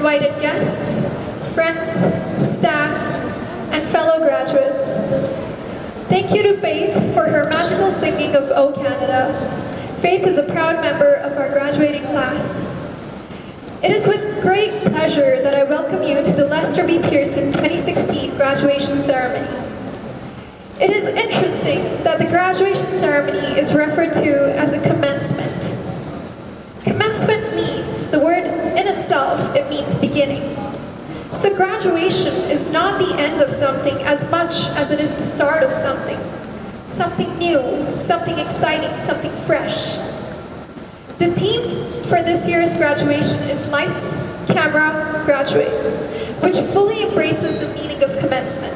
invited guests, friends, staff, and fellow graduates. Thank you to Faith for her magical singing of O Canada. Faith is a proud member of our graduating class. It is with great pleasure that I welcome you to the Lester B. Pearson 2016 graduation ceremony. It is interesting that the graduation ceremony is referred to as a commencement. Commencement means, the word in itself, it means beginning. So graduation is not the end of something as much as it is the start of something. Something new, something exciting, something fresh. The theme for this year's graduation is Lights, Camera, Graduate, which fully embraces the meaning of commencement.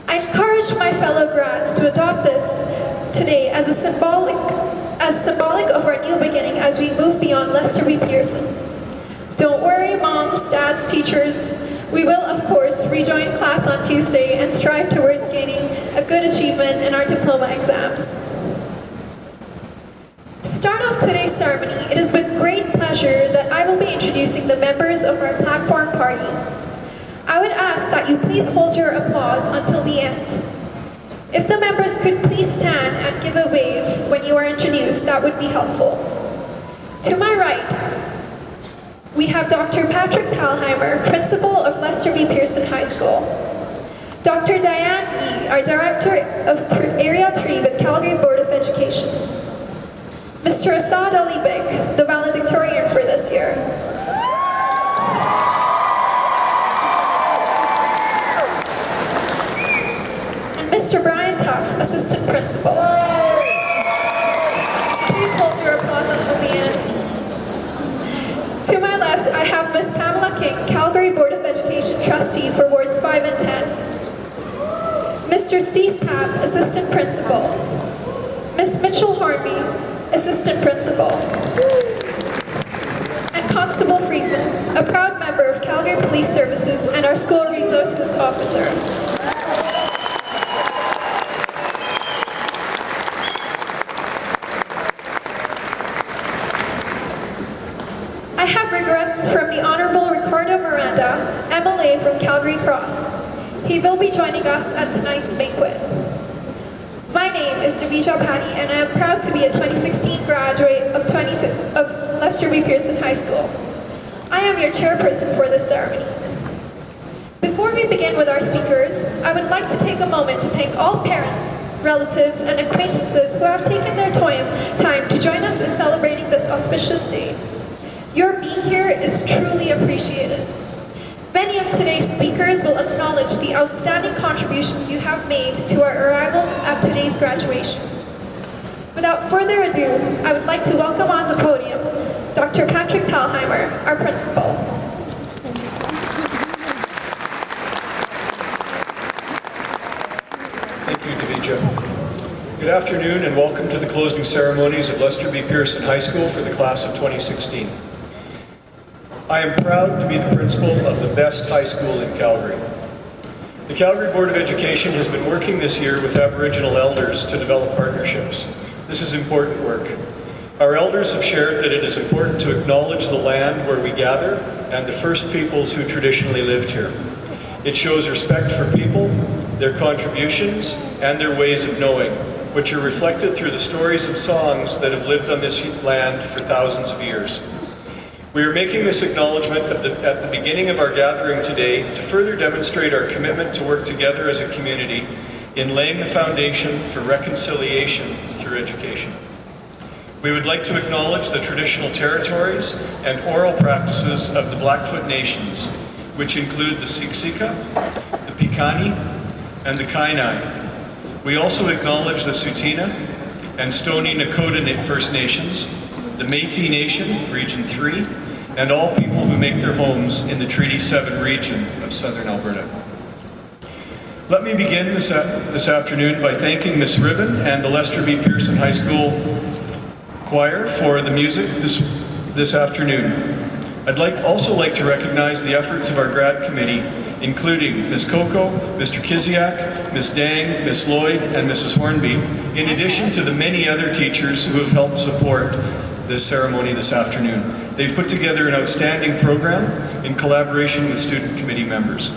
I encourage my fellow grads to adopt this today as symbolic of our new beginning as we move beyond Lester B. Pearson. Don't worry, moms, dads, teachers. We will, of course, rejoin class on Tuesday and strive towards gaining a good achievement in our diploma exams. To start off today's ceremony, it is with great pleasure that I will be introducing the members of our platform party. I would ask that you please hold your applause until the end. If the members could please stand and give a wave when you are introduced, that would be helpful. To my right, we have Dr. Patrick Thalheimer, Principal of Lester B. Pearson High School. Dr. Diane Yee, our Director of Area 3 with Calgary Board of Education. Mr. Asad Ali Beg, the Valedictorian for this year. And Mr. Brian Tuff, Assistant Principal. Please hold your applause until the end. To my left, I have Ms. Pamela King, Calgary Board of Education Trustee for Wards 5 and 10. Mr. Steve Papp, Assistant Principal. Ms. Mitchell Hornby, Assistant Principal. And Constable Friesen, a proud member of Calgary Police Services and our School Resources Officer. I have regrets from the Honorable Ricardo Miranda, MLA from Calgary Cross. He will be joining us at tonight's banquet. My name is Devisha Pani, and I am proud to be a 2016 graduate of Lester B. Pearson High School. I am your chairperson for this ceremony. Before we begin with our speakers, I would like to take a moment to thank all parents, relatives, and acquaintances who have taken their time to join us in celebrating this auspicious day. Your being here is truly appreciated. Many of today's speakers will acknowledge the outstanding contributions you have made to our arrivals at today's graduation. Without further ado, I would like to welcome on the podium Dr. Patrick Thalheimer, our principal. Thank you, Devisha. Good afternoon and welcome to the closing ceremonies of Lester B. Pearson High School for the class of 2016. I am proud to be the principal of the best high school in Calgary. The Calgary Board of Education has been working this year with Aboriginal elders to develop partnerships. This is important work. Our elders have shared that it is important to acknowledge the land where we gather and the first peoples who traditionally lived here. It shows respect for people, their contributions, and their ways of knowing, which are reflected through the stories and songs that have lived on this land for thousands of years. We are making this acknowledgement at the beginning of our gathering today to further demonstrate our commitment to work together as a community in laying the foundation for reconciliation through education. We would like to acknowledge the traditional territories and oral practices of the Blackfoot Nations, which include the Siksika, the Piikani, and the Kainai. We also acknowledge the Tsuut'ina and Stoney Nakoda First Nations, the Métis Nation, Region 3, and all people who make their homes in the Treaty 7 region of Southern Alberta. Let me begin this afternoon by thanking Ms. Ribbon and the Lester B. Pearson High School Choir for the music this afternoon. I'd also like to recognize the efforts of our grad committee, including Ms. Coco, Mr. Kiziak, Ms. Dang, Ms. Lloyd, and Mrs. Hornby, in addition to the many other teachers who have helped support this ceremony this afternoon. They've put together an outstanding program in collaboration with student committee members.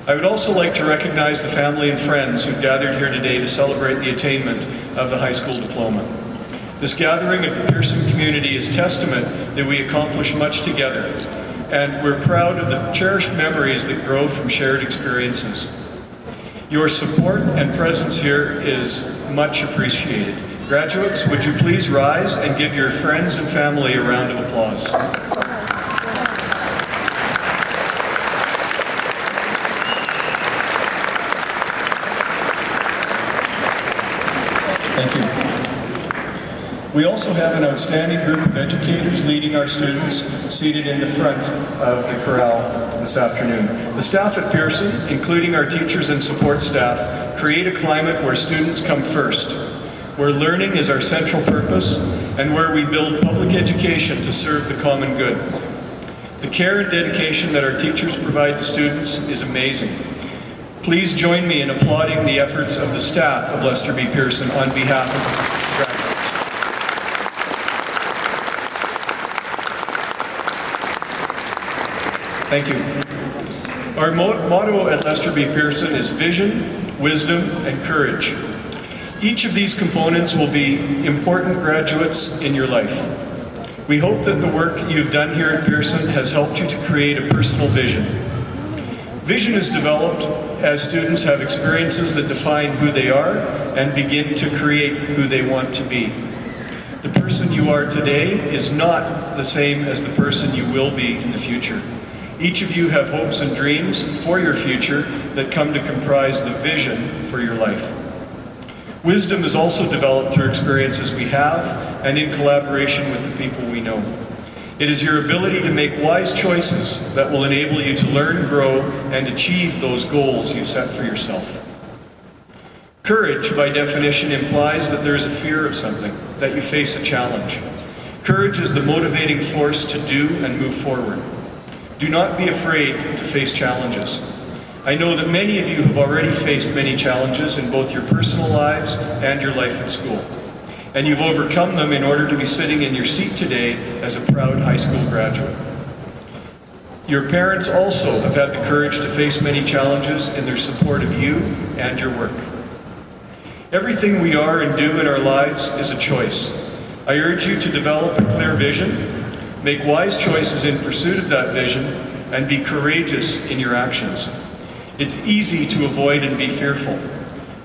I would also like to recognize the family and friends who've gathered here today to celebrate the attainment of the high school diploma. This gathering of the Pearson community is testament that we accomplish much together, and we're proud of the cherished memories that grow from shared experiences. Your support and presence here is much appreciated. Graduates, would you please rise and give your friends and family a round of applause. Thank you. We also have an outstanding group of educators leading our students seated in the front of the corral this afternoon. The staff at Pearson, including our teachers and support staff, create a climate where students come first, where learning is our central purpose, and where we build public education to serve the common good. The care and dedication that our teachers provide to students is amazing. Please join me in applauding the efforts of the staff of Lester B. Pearson on behalf of the graduates. Thank you. Our motto at Lester B. Pearson is vision, wisdom, and courage. Each of these components will be important graduates in your life. We hope that the work you've done here at Pearson has helped you to create a personal vision. Vision is developed as students have experiences that define who they are and begin to create who they want to be. The person you are today is not the same as the person you will be in the future. Each of you have hopes and dreams for your future that come to comprise the vision for your life. Wisdom is also developed through experiences we have and in collaboration with the people we know. It is your ability to make wise choices that will enable you to learn, grow, and achieve those goals you've set for yourself. Courage, by definition, implies that there is a fear of something, that you face a challenge. Courage is the motivating force to do and move forward. Do not be afraid to face challenges. I know that many of you have already faced many challenges in both your personal lives and your life at school. And you've overcome them in order to be sitting in your seat today as a proud high school graduate. Your parents also have had the courage to face many challenges in their support of you and your work. Everything we are and do in our lives is a choice. I urge you to develop a clear vision, make wise choices in pursuit of that vision, and be courageous in your actions. It's easy to avoid and be fearful.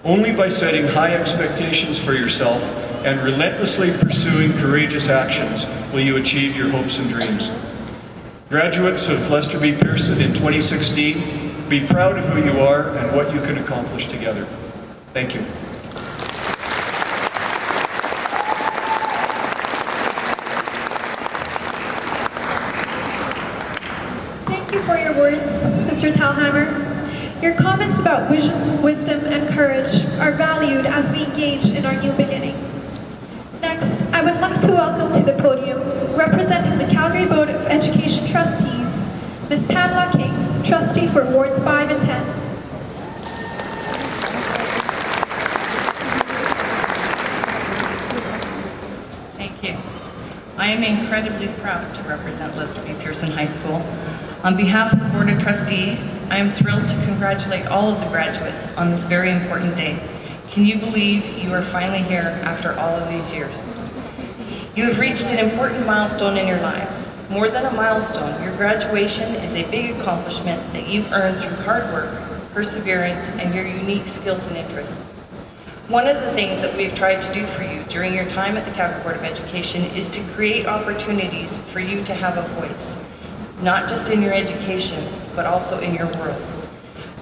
Only by setting high expectations for yourself and relentlessly pursuing courageous actions will you achieve your hopes and dreams. Graduates of Lester B. Pearson in 2016, be proud of who you are and what you can accomplish together. Thank you. Thank you for your words, Mr. Thalhammer. Your comments about wisdom and courage are valued as we engage in our new beginning. Next, I would like to welcome to the podium, representing the Calgary Board of Education Trustees, Ms. Pamela King, Trustee for Wards 5 and 10. Thank you. I am incredibly proud to represent Lester B. Pearson High School. On behalf of the Board of Trustees, I am thrilled to congratulate all of the graduates on this very important day. Can you believe you are finally here after all of these years? You have reached an important milestone in your lives. More than a milestone, your graduation is a big accomplishment that you've earned through hard work, perseverance, and your unique skills and interests. One of the things that we've tried to do for you during your time at the Calgary Board of Education is to create opportunities for you to have a voice, not just in your education, but also in your world.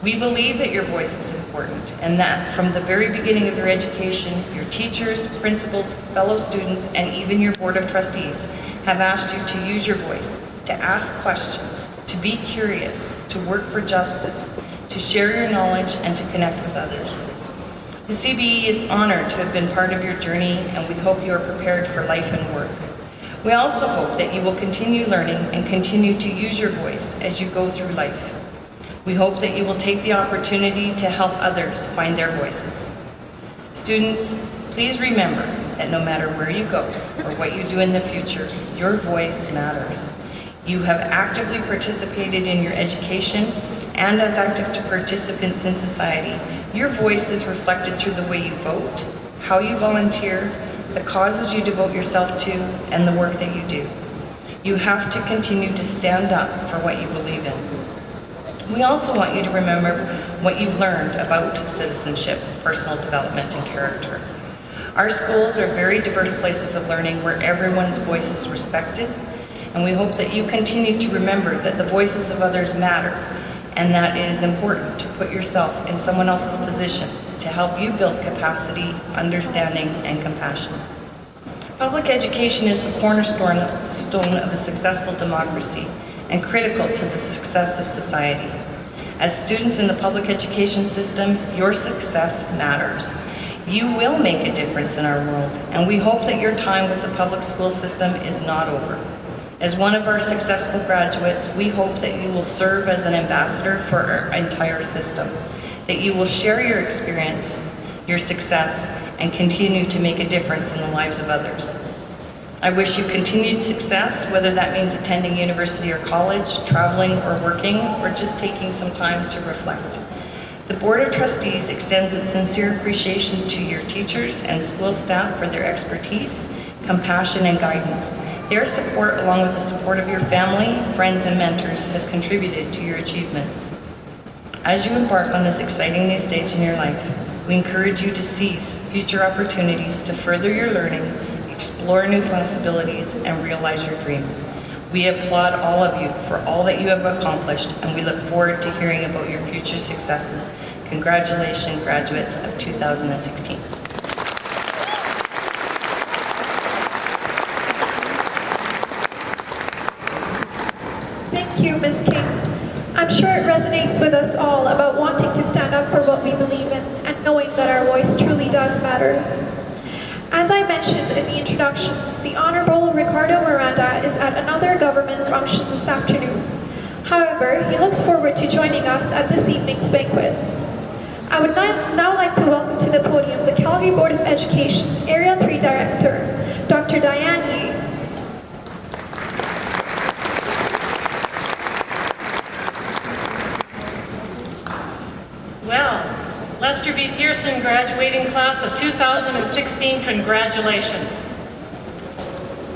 We believe that your voice is important, and that from the very beginning of your education, your teachers, principals, fellow students, and even your Board of Trustees have asked you to use your voice, to ask questions, to be curious, to work for justice, to share your knowledge, and to connect with others. The CBE is honored to have been part of your journey, and we hope you are prepared for life and work. We also hope that you will continue learning and continue to use your voice as you go through life. We hope that you will take the opportunity to help others find their voices. Students, please remember that no matter where you go or what you do in the future, your voice matters. You have actively participated in your education and as active participants in society. Your voice is reflected through the way you vote, how you volunteer, the causes you devote yourself to, and the work that you do. You have to continue to stand up for what you believe in. We also want you to remember what you've learned about citizenship, personal development, and character. Our schools are very diverse places of learning where everyone's voice is respected, and we hope that you continue to remember that the voices of others matter, and that it is important to put yourself in someone else's position to help you build capacity, understanding, and compassion. Public education is the cornerstone of a successful democracy and critical to the success of society. As students in the public education system, your success matters. You will make a difference in our world, and we hope that your time with the public school system is not over. As one of our successful graduates, we hope that you will serve as an ambassador for our entire system, that you will share your experience, your success, and continue to make a difference in the lives of others. I wish you continued success, whether that means attending university or college, traveling or working, or just taking some time to reflect. The Board of Trustees extends its sincere appreciation to your teachers and school staff for their expertise, compassion, and guidance. Their support, along with the support of your family, friends, and mentors, has contributed to your achievements. As you embark on this exciting new stage in your life, we encourage you to seize future opportunities to further your learning, explore new possibilities, and realize your dreams. We applaud all of you for all that you have accomplished, and we look forward to hearing about your future successes. Congratulations, graduates of 2016. Thank you, Ms. King. I'm sure it resonates with us all about wanting to stand up for what we believe in and knowing that our voice truly does matter. As I mentioned in the introductions, the Honorable Ricardo Miranda is at another government function this afternoon. However, he looks forward to joining us at this evening's banquet. I would now like to welcome to the podium the Calgary Board of Education Area 3 Director, Dr. Diane Yee. Well, Lester B. Pearson graduating class of 2016, congratulations.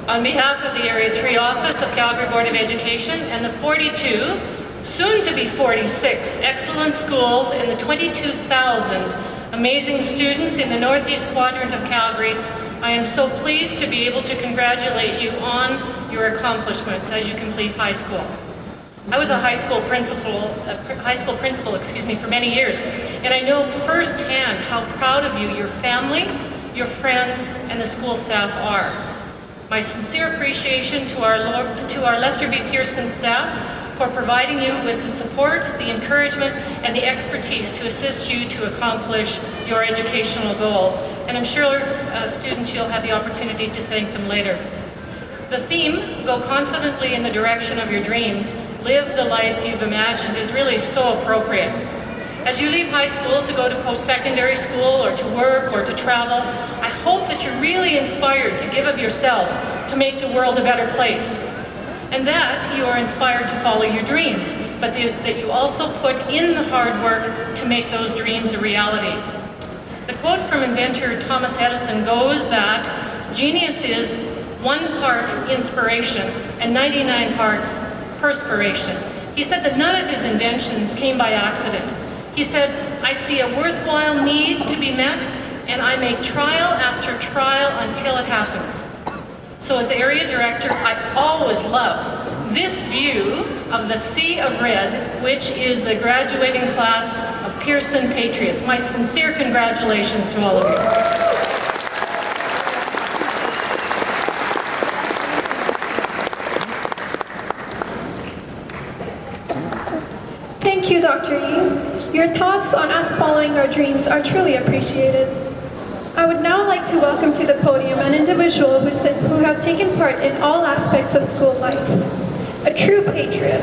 On behalf of the Area 3 Office of Calgary Board of Education and the 42, soon to be 46, excellent schools and the 22,000 amazing students in the Northeast Quadrant of Calgary, I am so pleased to be able to congratulate you on your accomplishments as you complete high school. I was a high school principal, for many years, and I know firsthand how proud of you your family, your friends, and the school staff are. My sincere appreciation to our Lester B. Pearson staff for providing you with the support, the encouragement, and the expertise to assist you to accomplish your educational goals. And I'm sure students, you'll have the opportunity to thank them later. The theme, Go Confidently in the Direction of Your Dreams, Live the Life You've Imagined, is really so appropriate. As you leave high school to go to post-secondary school or to work or to travel, I hope that you're really inspired to give of yourselves to make the world a better place. And that you are inspired to follow your dreams, but that you also put in the hard work to make those dreams a reality. The quote from inventor Thomas Edison goes that genius is 1 part inspiration and 99 parts perspiration. He said that none of his inventions came by accident. He said, I see a worthwhile need to be met, and I make trial after trial until it happens. So as area director, I always love this view of the sea of red, which is the graduating class of Pearson Patriots. My sincere congratulations to all of you. Thank you, Dr. Yee. Your thoughts on us following our dreams are truly appreciated. I would now like to welcome to the podium an individual who has taken part in all aspects of school life, a true patriot.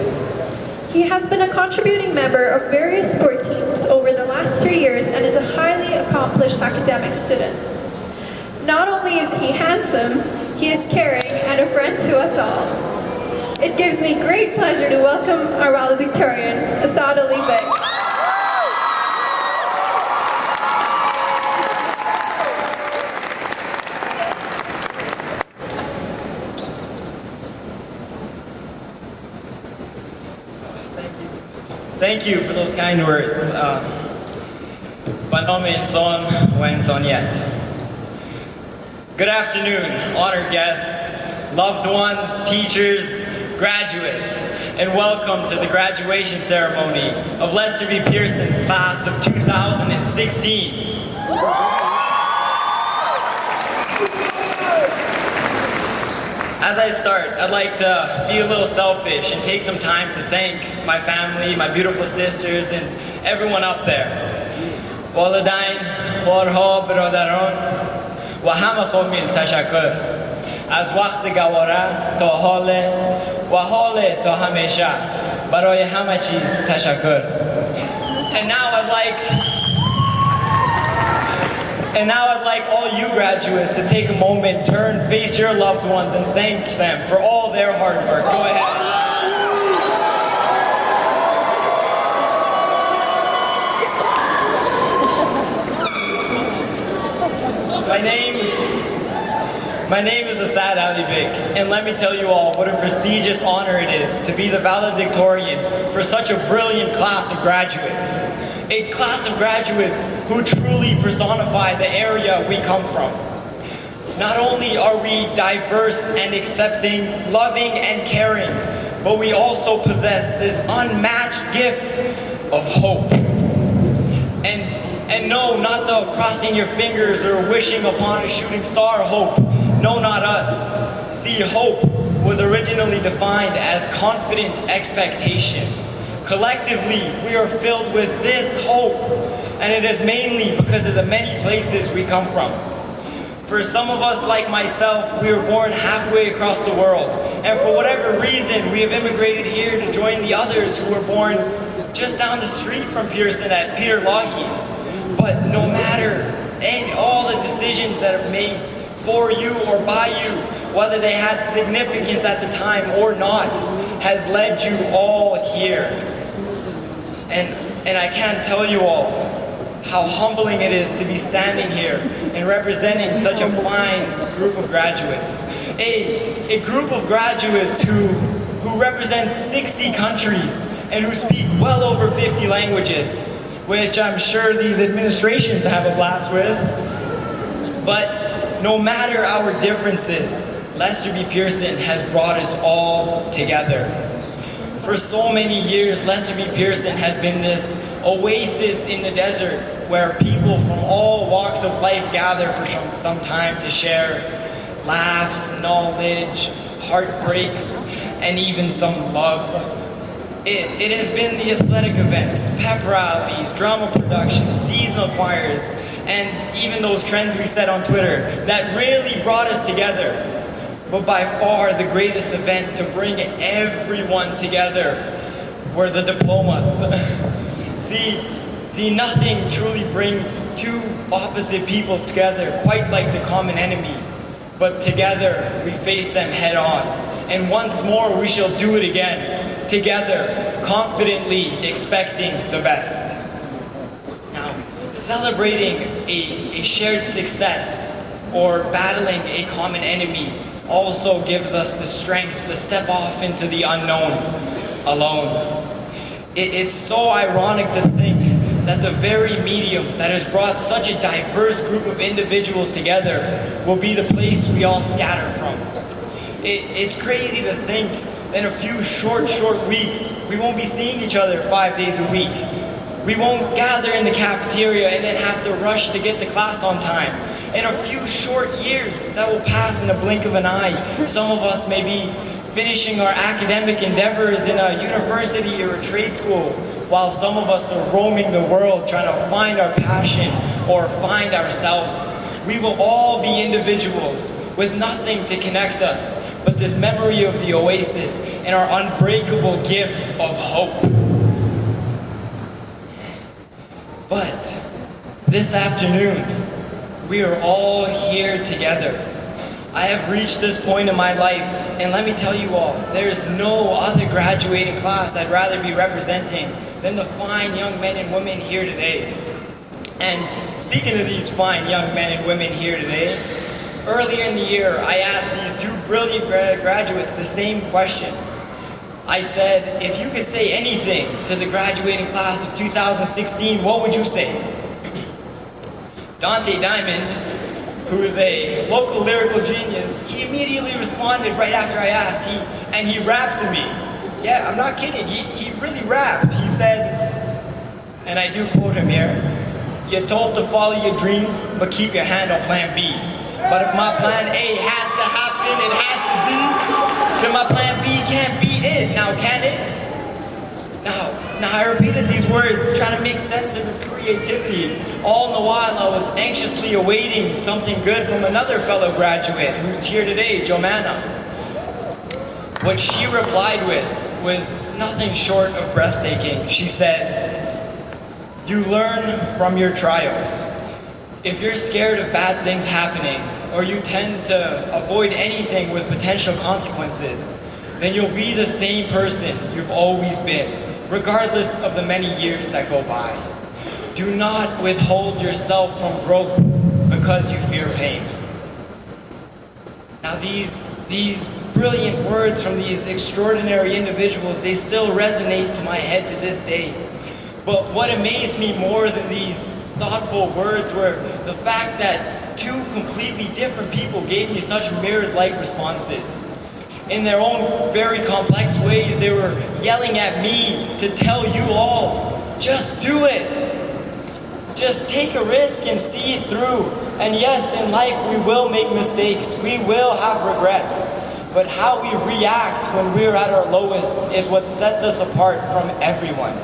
He has been a contributing member of various sport teams over the last 3 years and is a highly accomplished academic student. Not only is he handsome, he is caring and a friend to us all. It gives me great pleasure to welcome our valedictorian, Asad Ali Bey. Thank you for those kind words. Good afternoon, honored guests, loved ones, teachers, graduates, and welcome to the graduation ceremony of Lester B. Pearson's class of 2016. As I start, I'd like to be a little selfish and take some time to thank my family, my beautiful sisters, and everyone up there. والدین، خورها، برادران و همه فامیل تشکر از وقت گواره تا حال و حال تا همیشه برای همه چیز تشکر. And now I'd like all you graduates to take a moment, turn, face your loved ones, and thank them for all their hard work. Go ahead. My name is Asad Ali Bey, and let me tell you all what a prestigious honor it is to be the valedictorian for such a brilliant class of graduates. A class of graduates who truly personify the area we come from. Not only are we diverse and accepting, loving and caring, but we also possess this unmatched gift of hope. And no, not the crossing your fingers or wishing upon a shooting star hope. No, not us. See, hope was originally defined as confident expectation. Collectively, we are filled with this hope, and it is mainly because of the many places we come from. For some of us, like myself, we were born halfway across the world, and for whatever reason, we have immigrated here to join the others who were born just down the street from Pearson at Peter Lougheed. But no matter all the decisions that are made for you or by you, whether they had significance at the time or not, has led you all here. And I can't tell you all how humbling it is to be standing here and representing such a fine group of graduates. A group of graduates who represent 60 countries and who speak well over 50 languages, which I'm sure these administrations have a blast with. But no matter our differences, Lester B. Pearson has brought us all together. For so many years, Lester B. Pearson has been this oasis in the desert where people from all walks of life gather for some time to share laughs, knowledge, heartbreaks, and even some love. It has been the athletic events, pep rallies, drama productions, seasonal choirs, and even those trends we set on Twitter that really brought us together. But by far the greatest event to bring everyone together were the diplomas. See, nothing truly brings two opposite people together quite like the common enemy. But together we face them head on. And once more we shall do it again, together, confidently expecting the best. Now, celebrating a shared success or battling a common enemy also gives us the strength to step off into the unknown alone. It's so ironic to think that the very medium that has brought such a diverse group of individuals together will be the place we all scatter from. It's crazy to think that in a few short weeks, we won't be seeing each other 5 days a week. We won't gather in the cafeteria and then have to rush to get to class on time. In a few short years, that will pass in a blink of an eye. Some of us may be finishing our academic endeavors in a university or a trade school, while some of us are roaming the world trying to find our passion or find ourselves. We will all be individuals with nothing to connect us but this memory of the oasis and our unbreakable gift of hope. But this afternoon, we are all here together. I have reached this point in my life, and let me tell you all, there is no other graduating class I'd rather be representing than the fine young men and women here today. And speaking of these fine young men and women here today, earlier in the year, I asked these two brilliant graduates the same question. I said, if you could say anything to the graduating class of 2016, what would you say? Dante Diamond, who is a local lyrical genius, he immediately responded right after I asked, and he rapped to me. Yeah, I'm not kidding, he really rapped. He said, and I do quote him here, "You're told to follow your dreams, but keep your hand on plan B. But if my plan A has to happen, it has to be, then my plan B can't be it. Now can it?" Now I repeated these words, trying to make sense of his creativity. All the while I was anxiously awaiting something good from another fellow graduate who's here today, Joanna. What she replied with was nothing short of breathtaking. She said, "You learn from your trials. If you're scared of bad things happening, or you tend to avoid anything with potential consequences, then you'll be the same person you've always been, regardless of the many years that go by. Do not withhold yourself from growth because you fear pain." Now these brilliant words from these extraordinary individuals, they still resonate to my head to this day. But what amazed me more than these thoughtful words were the fact that two completely different people gave me such mirrored-like responses. In their own very complex ways, they were yelling at me to tell you all, just do it. Just take a risk and see it through. And yes, in life we will make mistakes, we will have regrets. But how we react when we're at our lowest is what sets us apart from everyone.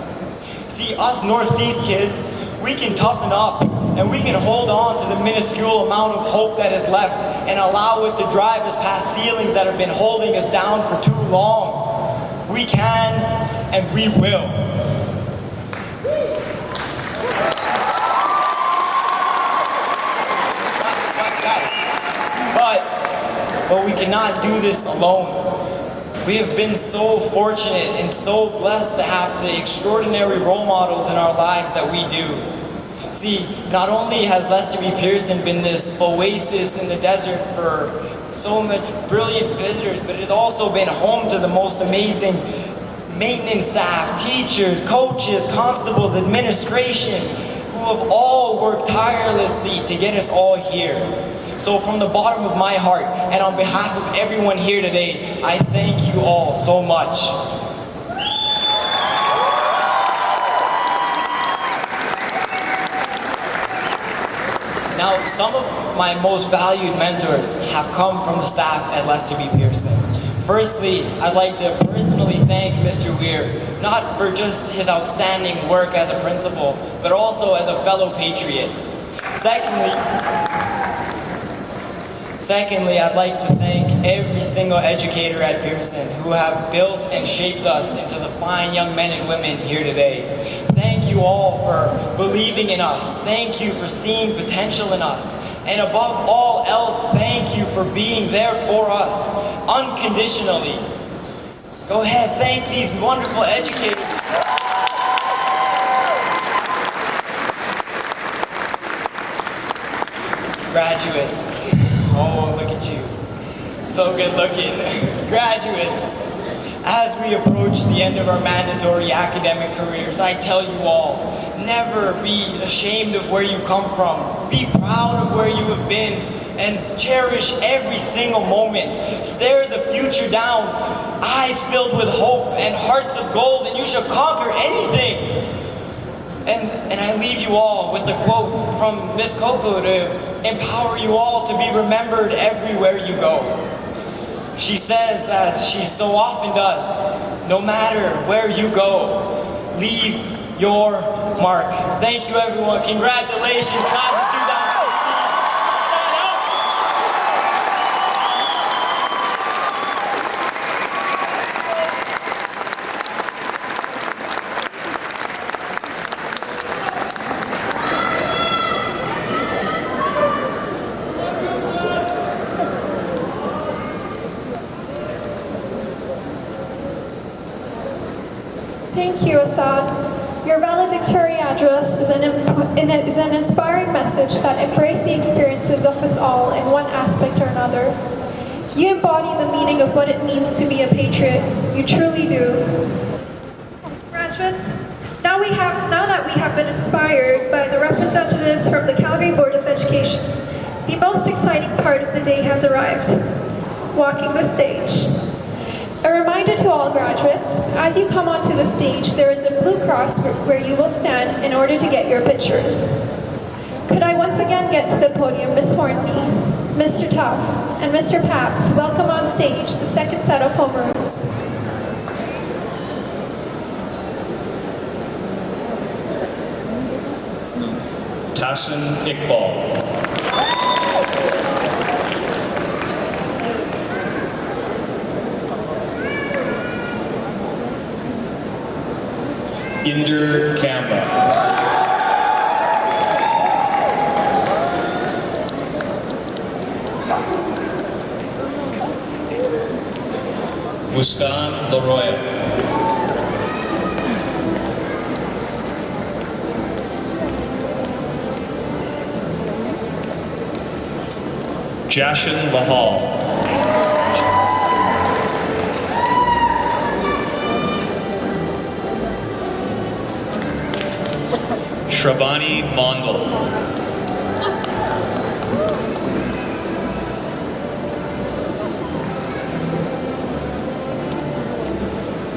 See, us Northeast kids, we can toughen up and we can hold on to the minuscule amount of hope that is left and allow it to drive us past ceilings that have been holding us down for too long. We can and we will. But we cannot do this alone. We have been so fortunate and so blessed to have the extraordinary role models in our lives that we do. See, not only has Lester B. Pearson been this oasis in the desert for so much brilliant visitors, but it has also been home to the most amazing maintenance staff, teachers, coaches, constables, administration, who have all worked tirelessly to get us all here. So from the bottom of my heart, and on behalf of everyone here today, I thank you all so much. Now, some of my most valued mentors have come from the staff at Lester B. Pearson. Firstly, I'd like to personally thank Mr. Weir, not for just his outstanding work as a principal, but also as a fellow patriot. Secondly, I'd like to thank every single educator at Pearson who have built and shaped us into the fine young men and women here today. Thank you all for believing in us. Thank you for seeing potential in us. And above all else, thank you for being there for us, unconditionally. Go ahead, thank these wonderful educators. Graduates. Oh, look at you. So good looking. Graduates, as we approach the end of our mandatory academic careers, I tell you all, never be ashamed of where you come from. Be proud of where you have been and cherish every single moment. Stare the future down, eyes filled with hope and hearts of gold, and you shall conquer anything. And I leave you all with a quote from Miss Coco to empower you all to be remembered everywhere you go. She says, as she so often does, no matter where you go, leave your mark. Thank you, everyone. Congratulations, class of 2016. Stand up. Thank you, Assad. Your valedictorian address is an inspiring message that embraces the experiences of us all in one aspect or another. You embody the meaning of what it means to be a patriot. You truly do. Graduates, now that we have been inspired by the representatives from the Calgary Board of Education, the most exciting part of the day has arrived: walking the stage. A reminder to all graduates, as you come onto the stage, there is a blue cross where you will stand in order to get your pictures. Could I once again get to the podium Ms. Hornby, Mr. Tuff, and Mr. Papp to welcome on stage the second set of homerooms. Tassin Iqbal. Inder Kamba. Muskan Leroy. Jashin Lahal. Shrabani Mondal.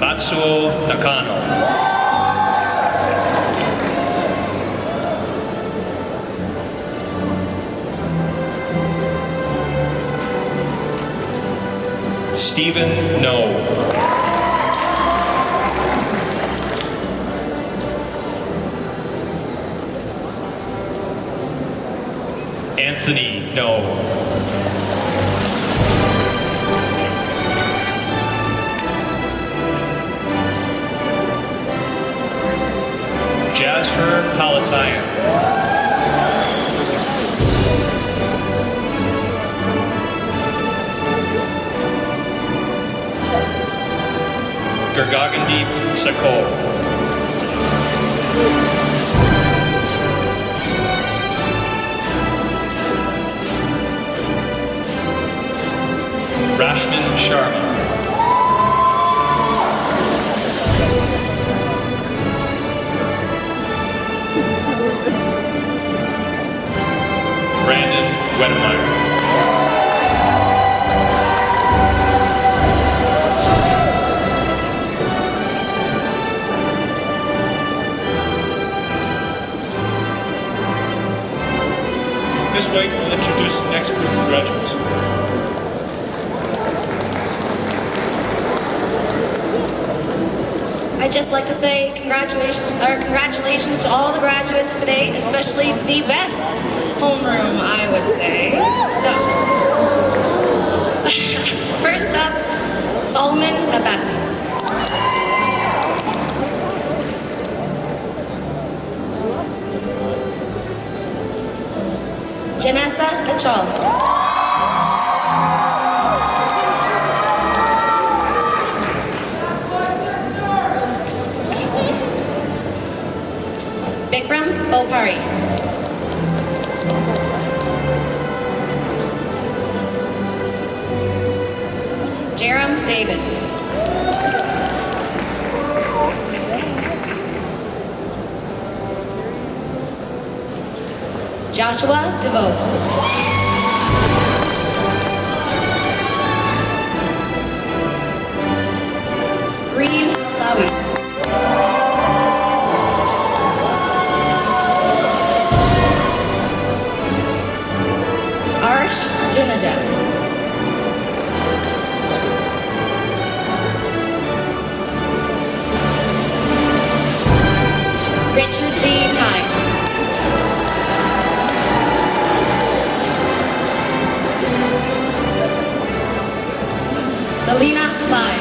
Matsuo Nakano. Stephen No. Anthony No. Jasper Palatayan. Gurgagandeep Sakol. Rashman Sharma. Brandon Wedemeyer. Ms. White will introduce the next group of graduates. I'd just like to say congratulations to all the graduates today, especially the best homeroom, I would say. So, first up, Solomon Abbasi. Janessa Achal. Bikram Bopari. Jerem David. Joshua DeVoe. Reem Sawi. Arsh Junaja. Richard Lee Tai. Selena Lai.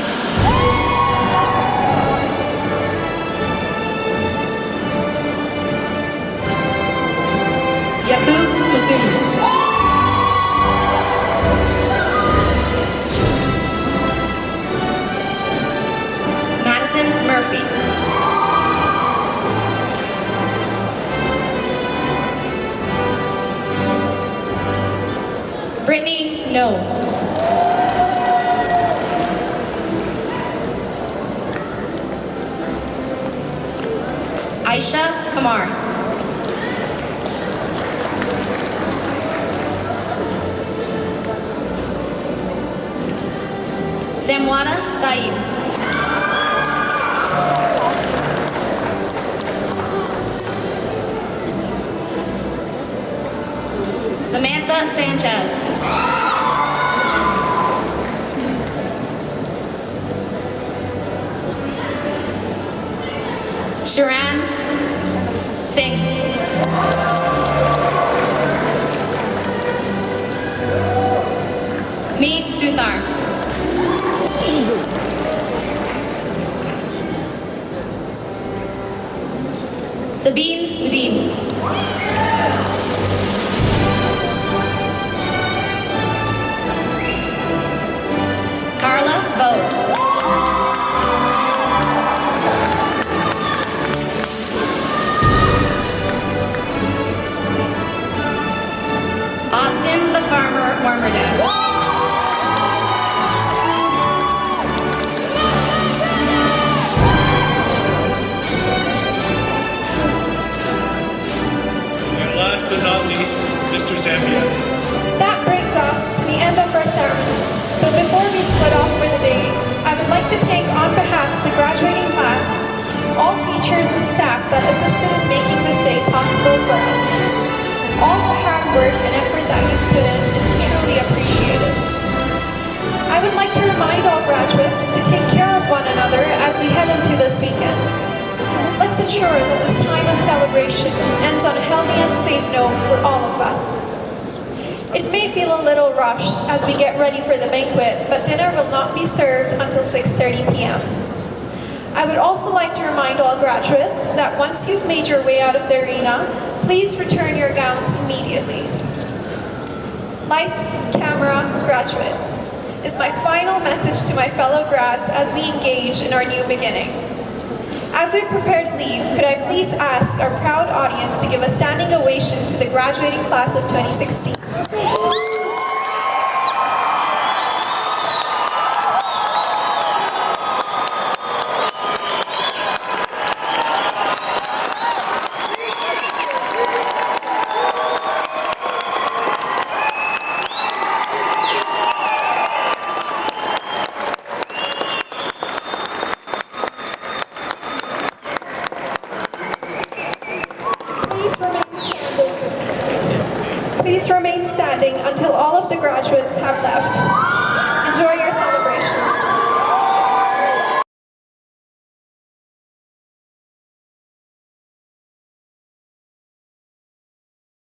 Yakub Kusum. Madison Murphy. Brittany, no. Aisha Kamar. Zamwana Saeed. Samantha Sanchez. Sharan Singh. Meet Suthar. Sabine Udin. Carla Vogt. Austin the Farmer Wormerdam. And last but not least, Mr. Zambias. That brings us to the end of our ceremony. But before we split off for the day, I would like to thank on behalf of the graduating class, all teachers and staff that assisted in making this day possible for us. All the hard work and effort that you've put in is truly appreciated. I would like to remind all graduates to take care of one another as we head into this weekend. Let's ensure that this time of celebration ends on a healthy and safe note for all of us. It may feel a little rushed as we get ready for the banquet, but dinner will not be served until 6:30 p.m. I would also like to remind all graduates that once you've made your way out of the arena, please return your gowns immediately. Lights, camera, graduate, is my final message to my fellow grads as we engage in our new beginning. As we prepare to leave, could I please ask our proud audience to give a standing ovation to the graduating class of 2016. Please remain standing until all of the graduates have left. Enjoy